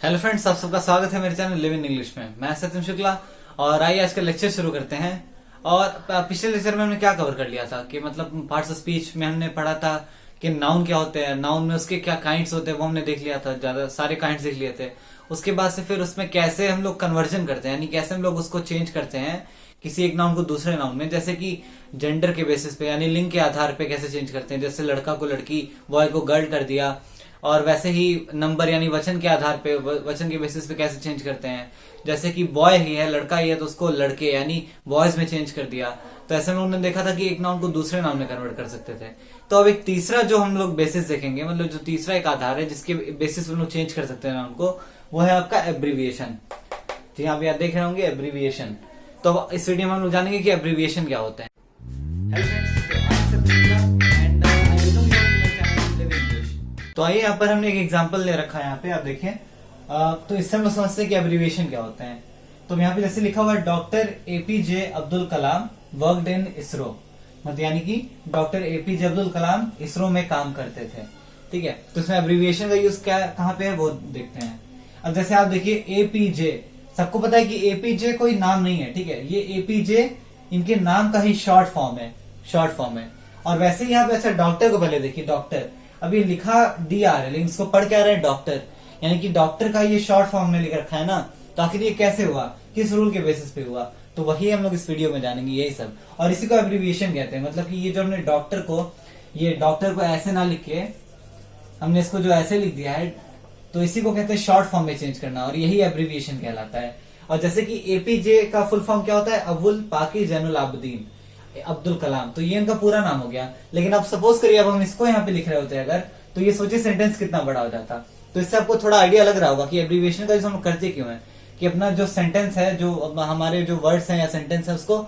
Hello friends, आप सबका स्वागत है मेरे चैनल लिव इन इंग्लिश में। मैं सत्यम शुक्ला और आइए आज का लेक्चर शुरू करते हैं। और पिछले लेक्चर में हमने क्या कवर कर लिया था कि मतलब पार्ट्स ऑफ स्पीच में हमने पढ़ा था कि नाउन क्या होते हैं, नाउन में उसके क्या काइंड्स होते हैं वो हमने देख लिया था, ज्यादा सारे काइंड्स देख लिए थे। उसके बाद से फिर उसमें कैसे हम लोग कन्वर्जन करते हैं, यानी कैसे हम लोग उसको चेंज करते हैं किसी एक नाउन को दूसरे नाउन में, जैसे कि जेंडर के बेसिस पे यानी लिंग के आधार पे कैसे चेंज करते हैं। जैसे लड़का को लड़की, बॉय को गर्ल कर दिया। और वैसे ही नंबर यानी वचन के आधार पे, वचन के बेसिस पे कैसे चेंज करते हैं। जैसे कि बॉय ही है, लड़का ही है, तो उसको लड़के यानी बॉयज में चेंज कर दिया। तो ऐसे में उन्होंने देखा था कि एक नाउन को दूसरे नाउन में कन्वर्ट कर सकते थे। तो अब एक तीसरा जो हम लोग बेसिस देखेंगे, मतलब जो तीसरा एक आधार है जिसके बेसिस पे हम लोग चेंज कर सकते हैं नाउन को, वो है आपका एब्रीविएशन। जी हाँ, आप देख रहे होंगे एब्रीविएशन। तो अब इस वीडियो में हम लोग जानेंगे कि एब्रीविएशन क्या होता है। तो आइए यहाँ पर हमने एक एग्जांपल ले रखा है, यहाँ पे आप देखिए। तो इससे हम लोग समझते हैं कि एब्रीविएशन क्या होता है। तो यहाँ पे जैसे लिखा हुआ है doctor APJ Abdul Kalam worked in ISRO, मतलब यानी कि डॉक्टर एपीजे अब्दुल कलाम इसरो में काम करते थे। ठीक है, तो इसमें एब्रीविएशन का यूज क्या कहाँ पे है वो देखते हैं। अब जैसे आप देखिए एपीजे, सबको पता है कि एपीजे कोई नाम नहीं है, ठीक है, ये एपीजे इनके नाम का ही शॉर्ट फॉर्म है। और वैसे ही यहाँ पे अच्छा डॉक्टर को पहले देखिए, डॉक्टर अभी लिखा डीआर है लेकिन इसको पढ़ क्या रहे हैं डॉक्टर, यानी कि डॉक्टर का ये शॉर्ट फॉर्म में लिख रखा है ना। तो आखिर ये कैसे हुआ, किस रूल के बेसिस पे हुआ, तो वही हम लोग इस वीडियो में जानेंगे यही सब। और इसी को एब्रीविएशन कहते हैं। मतलब कि ये जो हमने डॉक्टर को ऐसे ना लिख के हमने इसको जो ऐसे लिख दिया है, तो इसी को कहते हैं शॉर्ट फॉर्म में चेंज करना, और यही एब्रीविएशन कहलाता है। और जैसे कि एपीजे का फुल फॉर्म क्या होता है, अबुल पाकिर जैनुल आबदीन अब्दुल कलाम, तो ये इनका पूरा नाम हो गया। लेकिन अब सपोज करिए अब हम इसको यहाँ पे लिख रहे होते अगर, तो ये सोचिए सेंटेंस कितना बड़ा हो जाता। तो इससे आपको थोड़ा आइडिया लग रहा होगा कि एब्रीविएशन का यूज हम करते क्यों है, कि अपना जो सेंटेंस है, जो हमारे जो वर्ड्स हैं या सेंटेंस है, उसको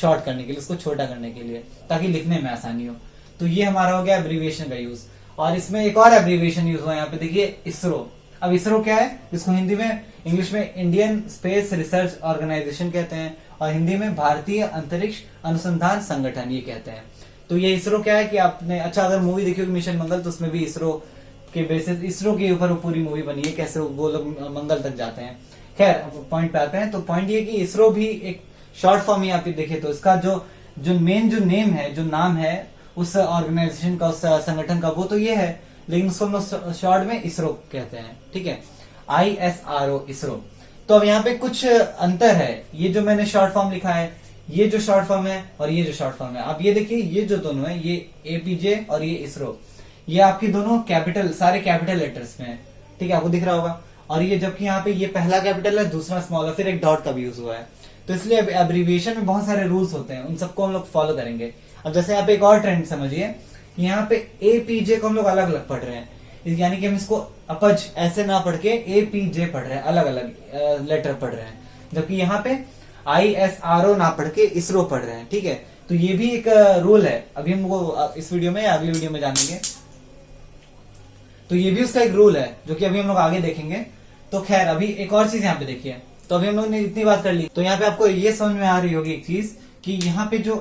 शॉर्ट करने के लिए, उसको छोटा करने के लिए, ताकि लिखने में आसानी हो। तो ये हमारा हो गया एब्रीविएशन का यूज। और इसमें एक और एब्रीविएशन यूज हुआ यहाँ पे देखिए, इसरो। अब इसरो क्या है, इसको हिंदी में, इंग्लिश में इंडियन स्पेस रिसर्च ऑर्गेनाइजेशन कहते हैं, और हिंदी में भारतीय अंतरिक्ष अनुसंधान संगठन ये कहते हैं। तो ये इसरो क्या है कि आपने अच्छा अगर मूवी देखी होगी मिशन मंगल, तो उसमें भी इसरो के बेसिस, इसरो के ऊपर पूरी मूवी बनी है, कैसे वो लोग मंगल तक जाते हैं। खैर पॉइंट पे आते हैं। तो पॉइंट ये कि इसरो भी एक शॉर्ट फॉर्म ही आप देखें तो इसका जो मेन जो नेम है, जो नाम है उस ऑर्गेनाइजेशन का, उस संगठन का, वो तो ये है, लेकिन उसको हम शॉर्ट में इसरो कहते हैं। ठीक है, ISRO इसरो। तो अब यहाँ पे कुछ अंतर है, ये जो मैंने शॉर्ट फॉर्म लिखा है, ये जो शॉर्ट फॉर्म है और ये जो शॉर्ट फॉर्म है, आप ये देखिए, ये जो दोनों है, ये एपीजे और ये इसरो, ये आपकी दोनों कैपिटल, सारे कैपिटल लेटर्स में है। ठीक है, आपको दिख रहा होगा। और ये जबकि यहाँ पे ये पहला कैपिटल है, दूसरा स्मॉल है, फिर एक डॉट का भी यूज हुआ है। तो इसलिए एब्रीविएशन में बहुत सारे रूल्स होते हैं, उन सबको हम लोग फॉलो करेंगे। अब जैसे यहाँ पे एक और ट्रेंड समझिए, यहाँ पे एपीजे को हम लोग अलग अलग पढ़ रहे हैं, यानी कि हम इसको अपज ऐसे ना पढ़ के एपीजे पढ़ रहे हैं, अलग अलग लेटर पढ़ रहे हैं। जबकि यहाँ पे ISRO ना पढ़ के इसरो पढ़ रहे हैं। ठीक है, तो ये भी एक रूल है, अभी हम वो इस वीडियो में या अगली वीडियो में जानेंगे। तो ये भी उसका एक रूल है जो कि अभी हम लोग आगे देखेंगे। तो खैर अभी एक और चीज यहाँ पे देखिए। तो अभी हम लोग ने इतनी बात कर ली, तो यहाँ पे आपको ये समझ में आ रही होगी एक चीज कि यहाँ पे जो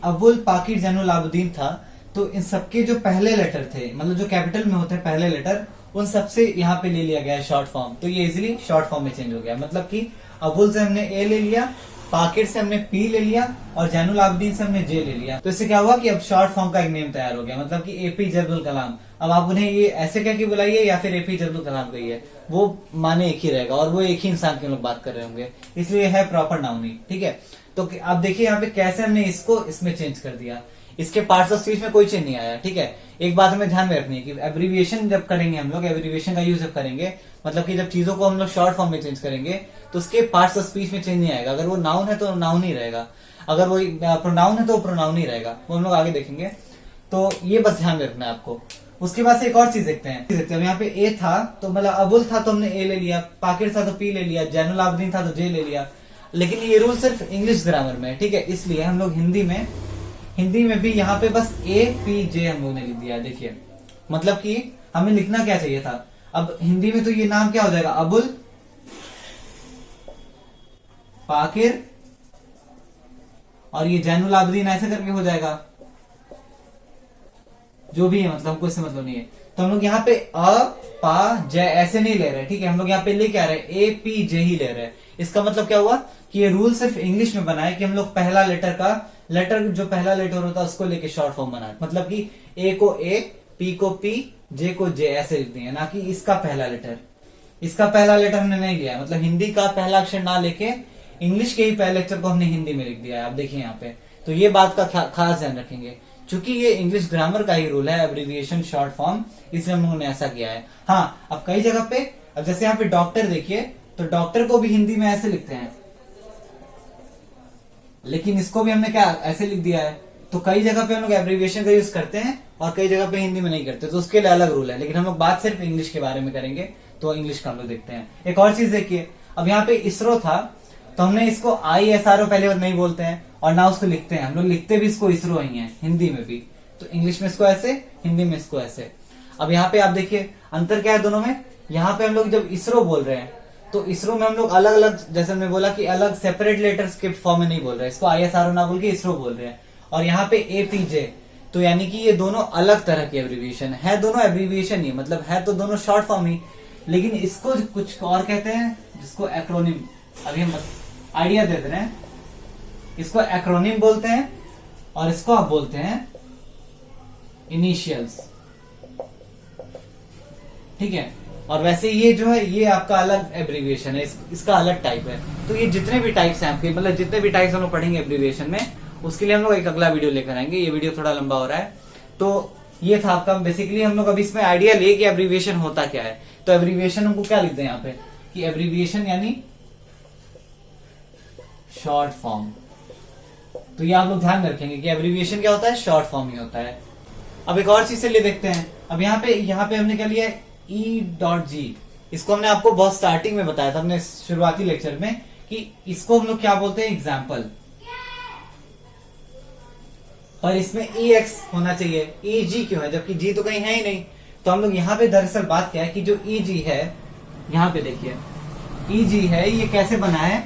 अबुल पाकिर जैनुल आबदीन था, तो इन सबके जो पहले लेटर थे, मतलब जो कैपिटल में होते हैं पहले लेटर, उन सबसे यहाँ पे ले लिया गया है शॉर्ट फॉर्म। तो ये इजीली शॉर्ट फॉर्म में चेंज हो गया। मतलब कि अबुल से हमने ए ले लिया, पाकिर से हमने पी ले लिया, और जैनुल आबदीन से हमने जे ले लिया। तो इससे क्या हुआ कि अब शॉर्ट फॉर्म का एक नेम तैयार हो गया, मतलब कि एपीजे अब्दुल कलाम। अब आप उन्हें ये ऐसे कह के बुलाइए या फिर एपीजे अब्दुल कलाम कहिए, वो माने एक ही रहेगा, और वो एक ही इंसान के लोग बात कर रहे होंगे, इसलिए है प्रॉपर नाउन ही। ठीक है, तो आप देखिए यहाँ पे कैसे हमने इसको इसमें चेंज कर दिया। इसके पार्ट्स ऑफ स्पीच में कोई चेंज नहीं आया। ठीक है, एक बात हमें ध्यान में रखनी है कि एब्रीविएशन जब करेंगे हम लोग, एब्रीविएशन का यूज जब करेंगे, मतलब कि जब चीजों को हम लोग शॉर्ट फॉर्म में चेंज करेंगे, तो उसके पार्ट्स ऑफ स्पीच में चेंज नहीं आएगा। अगर वो नाउन है तो नाउन ही रहेगा, अगर वो प्रोनाउन है तो प्रोनाउन ही रहेगा, वो हम लोग आगे देखेंगे। तो ये बस ध्यान में रखना है आपको। उसके बाद से एक और चीज देखते हैं। यहाँ पे ए था तो मतलब अबुल था तो हमने ए ले लिया, पाकिर था तो पी ले लिया, जैनुल आबदीन था तो जे ले लिया। लेकिन ये रूल सिर्फ इंग्लिश ग्रामर में है। ठीक है, इसलिए हम लोग हिंदी में भी यहाँ पे बस एपीजे हम लोग ने लिख दिया। देखिए, मतलब कि हमें लिखना क्या चाहिए था, अब हिंदी में तो ये नाम क्या हो जाएगा, अबुल पाकिर, और ये जैनुल आबदीन ऐसे करके हो जाएगा, जो भी है, मतलब हमको इससे मतलब नहीं है। तो हम लोग यहाँ पे अ पा जय ऐसे नहीं ले रहे, ठीक है, हम लोग यहाँ पे ले क्या रहे हैं, ए पी जे ही ले रहे हैं। इसका मतलब क्या हुआ कि ये रूल सिर्फ इंग्लिश में बना है कि हम लोग पहला लेटर जो पहला लेटर होता है उसको लेके शॉर्ट फॉर्म बनाए, मतलब कि ए को ए, पी को पी, जे को जे ऐसे लिख दिए, ना कि इसका पहला लेटर। इसका पहला लेटर हमने नहीं लिया, मतलब हिंदी का पहला अक्षर ना लेके इंग्लिश के ही पहले अक्षर को हमने हिंदी में लिख दिया है। आप देखिए यहाँ पे, तो ये बात का खास ध्यान रखेंगे, क्योंकि ये इंग्लिश ग्रामर का ही रूल है, एब्रीविएशन शॉर्ट फॉर्म, इसलिए हम लोगों ने ऐसा किया है। हाँ, अब कई जगह पे, अब जैसे यहाँ पे डॉक्टर देखिए, तो डॉक्टर को भी हिंदी में ऐसे लिखते हैं, लेकिन इसको भी हमने क्या ऐसे लिख दिया है। तो कई जगह पे हम लोग एब्रीविएशन का यूज करते हैं और कई जगह पे हिंदी में नहीं करते, तो उसके लिए अलग रूल है। लेकिन हम लोग बात सिर्फ इंग्लिश के बारे में करेंगे, तो इंग्लिश का हम लोग देखते हैं। एक और चीज देखिए, अब यहाँ पे इसरो था, तो हमने इसको ISRO पहले और नहीं बोलते हैं, और ना उसको लिखते हैं, हम लोग लिखते भी इसको इसरो ही है हिंदी में भी। तो इंग्लिश में इसको ऐसे, हिंदी में इसको ऐसे। अब यहाँ पे आप देखिए अंतर क्या है दोनों में। यहाँ पे हम लोग जब इसरो बोल रहे हैं, तो इसरो में हम लोग अलग अलग, जैसे हमने बोला कि अलग सेपरेट लेटर्स के फॉर्म में नहीं बोल रहे, इसको ISRO ना बोल के इसरो बोल रहे हैं। और यहाँ पे APJ, तो यानी कि ये दोनों अलग तरह के एब्रीविएशन है, दोनों एब्रीविएशन ही, मतलब है तो दोनों शॉर्ट फॉर्म ही, लेकिन इसको कुछ और कहते हैं जिसको एक्रोनिम। अभी हम आइडिया दे रहे हैं, इसको एक्रोनिम बोलते हैं और इसको आप बोलते हैं इनिशियल्स, ठीक है। और वैसे ये जो है ये आपका अलग एब्रीविएशन है, इसका अलग टाइप है। तो ये जितने भी टाइप्स हैं आपके, मतलब जितने भी टाइप्स हम लोग पढ़ेंगे एब्रीविएशन में, उसके लिए हम लोग एक अगला वीडियो लेकर आएंगे। ये वीडियो थोड़ा लंबा हो रहा है। तो ये था आपका, बेसिकली हम लोग अभी इसमें आइडिया लिए कि एब्रीविएशन होता क्या है। तो एब्रीविएशन हमको क्या लिखते हैं यहाँ पे कि एब्रीविएशन यानी शॉर्ट फॉर्म। तो ये आप लोग ध्यान रखेंगे कि एब्रीविएशन क्या होता है, शॉर्ट फॉर्म ही होता है। अब एक और चीज से ले देखते हैं। अब यहाँ पे हमने क्या लिया है, E.G। इसको हमने आपको बहुत स्टार्टिंग में बताया था, हमने शुरुआती लेक्चर में, कि इसको हम लोग क्या बोलते हैं, एग्जाम्पल। और इसमें EX होना चाहिए, EG क्यों है, जबकि G तो कहीं है ही नहीं। तो हम लोग यहाँ पे दरअसल बात क्या है कि जो EG है, यहाँ पे देखिए EG है, ये कैसे बना है,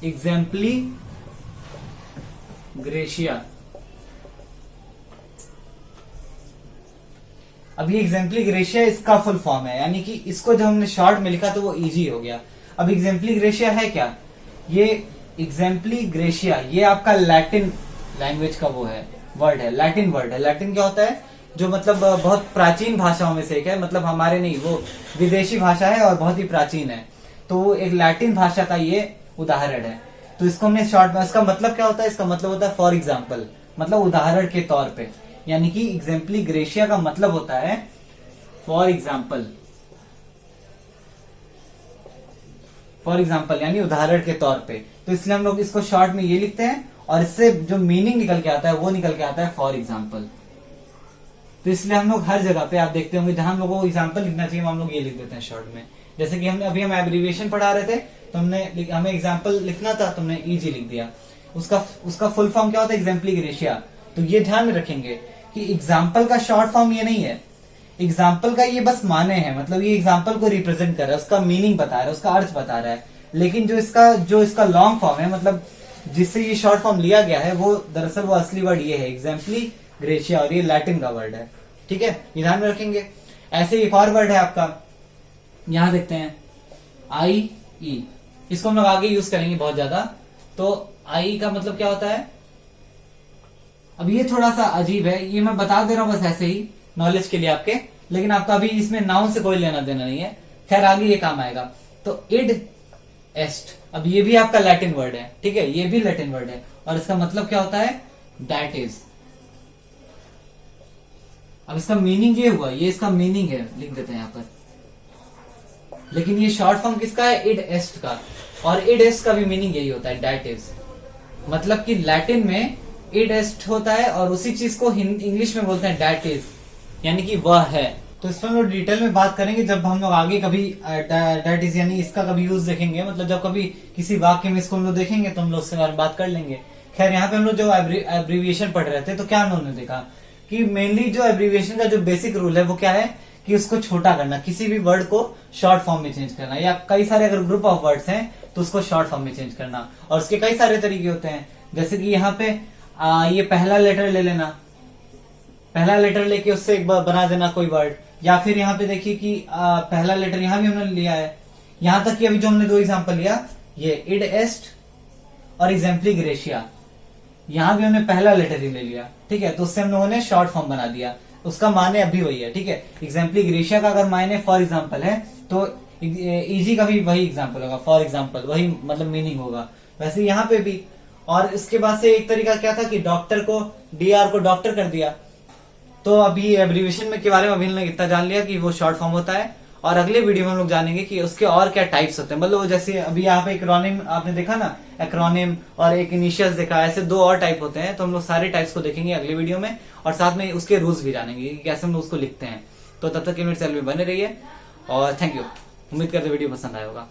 एग्जाम्पली ग्रेशिया। अब ये एग्जाम्पली ग्रेशिया इसका फुल फॉर्म है, यानी कि इसको जब हमने शॉर्ट में लिखा तो वो EG हो गया। अब एग्जाम्पली ग्रेशिया है क्या, ये एग्जाम्पली ग्रेशिया ये आपका लैटिन लैंग्वेज का वो है, वर्ड है, लैटिन वर्ड है। लैटिन क्या होता है, जो मतलब बहुत प्राचीन भाषाओं में से एक है, मतलब हमारे नहीं, वो विदेशी भाषा है और बहुत ही प्राचीन है। तो वो एक लैटिन भाषा का ये उदाहरण है। तो इसको हमने शॉर्ट में, इसका मतलब क्या होता है, इसका मतलब होता है फॉर एग्जाम्पल, मतलब उदाहरण के तौर पे। यानी कि एग्जाम्पली ग्रेशिया का मतलब होता है फॉर एग्जाम्पल, फॉर एग्जाम्पल यानी उदाहरण के तौर पे। तो इसलिए हम लोग इसको शॉर्ट में ये लिखते हैं, और इससे जो मीनिंग निकल के आता है वो निकल के आता है फॉर एग्जाम्पल। तो इसलिए हम लोग हर जगह पे आप देखते होंगे जहां हम लोगों को एग्जाम्पल लिखना चाहिए हम लोग ये लिख देते हैं शॉर्ट में। जैसे कि हमने अभी हम एब्रीविएशन पढ़ा रहे थे, तो हमें एग्जाम्पल लिखना था, तो हमने EG लिख दिया। उसका फुल फॉर्म क्या होता है, एग्जाम्पली ग्रेशिया। तो ये ध्यान में रखेंगे कि एग्जाम्पल का शॉर्ट फॉर्म ये नहीं है, एग्जाम्पल का ये बस माने है, मतलब ये एग्जाम्पल को रिप्रेजेंट कर रहा है, उसका मीनिंग बता रहा है, उसका अर्थ बता रहा है। लेकिन जो इसका लॉन्ग फॉर्म है, मतलब जिससे ये शॉर्ट फॉर्म लिया गया है, वो दरअसल वो असली वर्ड ये है, एग्जाम्पली ग्रेशिया, और ये लैटिन का वर्ड है, ठीक है, ये ध्यान में रखेंगे। ऐसे एक और वर्ड है आपका, यहां देखते हैं IE, इसको हम लोग आगे यूज करेंगे बहुत ज्यादा। तो IE का मतलब क्या होता है, अब ये थोड़ा सा अजीब है, ये मैं बता दे रहा हूं बस ऐसे ही नॉलेज के लिए आपके, लेकिन आपका अभी इसमें नाउन से कोई लेना देना नहीं है, खैर आगे ये काम आएगा। तो इड एस्ट, अब ये भी आपका लैटिन वर्ड है, ठीक है, ये भी लैटिन वर्ड है, और इसका मतलब क्या होता है, दैट इज। अब इसका मीनिंग ये हुआ, ये इसका मीनिंग है, लिख देते हैं यहां पर। लेकिन ये शॉर्ट फॉर्म किसका है, इड एस्ट का, और इड एस्ट का भी मीनिंग यही होता है, दैट इज। मतलब कि लैटिन में इड एस्ट होता है और उसी चीज को इंग्लिश में बोलते हैं दैट इज, यानी कि वह है। तो इस पर हम लोग डिटेल में बात करेंगे जब हम लोग आगे कभी दैट इज यानी इसका कभी यूज देखेंगे, मतलब जब कभी किसी वाक्य में इसको हम लोग देखेंगे तो हम लोग उसके बारे में बात कर लेंगे। खैर यहाँ पे हम लोग जो एब्रीविएशन पढ़ रहे थे, तो क्या हम लोगों ने देखा कि मेनली जो एब्रीविएशन का जो बेसिक रूल है वो क्या है कि उसको छोटा करना, किसी भी वर्ड को शॉर्ट फॉर्म में चेंज करना, या कई सारे अगर ग्रुप ऑफ वर्ड्स हैं तो उसको शॉर्ट फॉर्म में चेंज करना। और उसके कई सारे तरीके होते हैं, जैसे कि यहाँ पे ये पहला लेटर ले लेना, पहला लेटर लेके उससे एक बार बना देना कोई वर्ड, या फिर यहाँ पे देखिए कि पहला लेटर यहाँ भी हमने लिया है, यहां तक कि अभी जो हमने 2 एग्जाम्पल लिया, ये इड एस्ट और एग्जाम्पली ग्रेशिया, यहां भी हमने पहला लेटर ही ले लिया, ठीक है। तो उससे हम लोगों ने शॉर्ट फॉर्म बना दिया, उसका माने अभी वही है, ठीक है। एग्जाम्पली ग्रेशिया का अगर मायने फॉर एग्जाम्पल है तो इजी का भी वही एग्जाम्पल होगा, फॉर एग्जाम्पल, वही मतलब मीनिंग होगा। वैसे यहाँ पे भी, और इसके बाद से एक तरीका क्या था कि डॉक्टर को DR को डॉक्टर कर दिया। तो अभी एब्रीविएशन में के बारे में अभी हमने इतना जान लिया कि वो शॉर्ट फॉर्म होता है, और अगले वीडियो में हम लोग जानेंगे कि उसके और क्या टाइप्स होते हैं। मतलब जैसे अभी यहाँ पे एक्रोनिम आपने देखा ना, एक्रोनिम और एक इनिशियल्स देखा, ऐसे 2 और टाइप होते हैं। तो हम लोग सारे टाइप्स को देखेंगे अगले वीडियो में, और साथ में उसके रूल्स भी जानेंगे कि कैसे हम लोग उसको लिखते हैं। तो तब तक मेरे चैनल में बने रहिए, और थैंक यू। उम्मीद करते वीडियो पसंद आया होगा।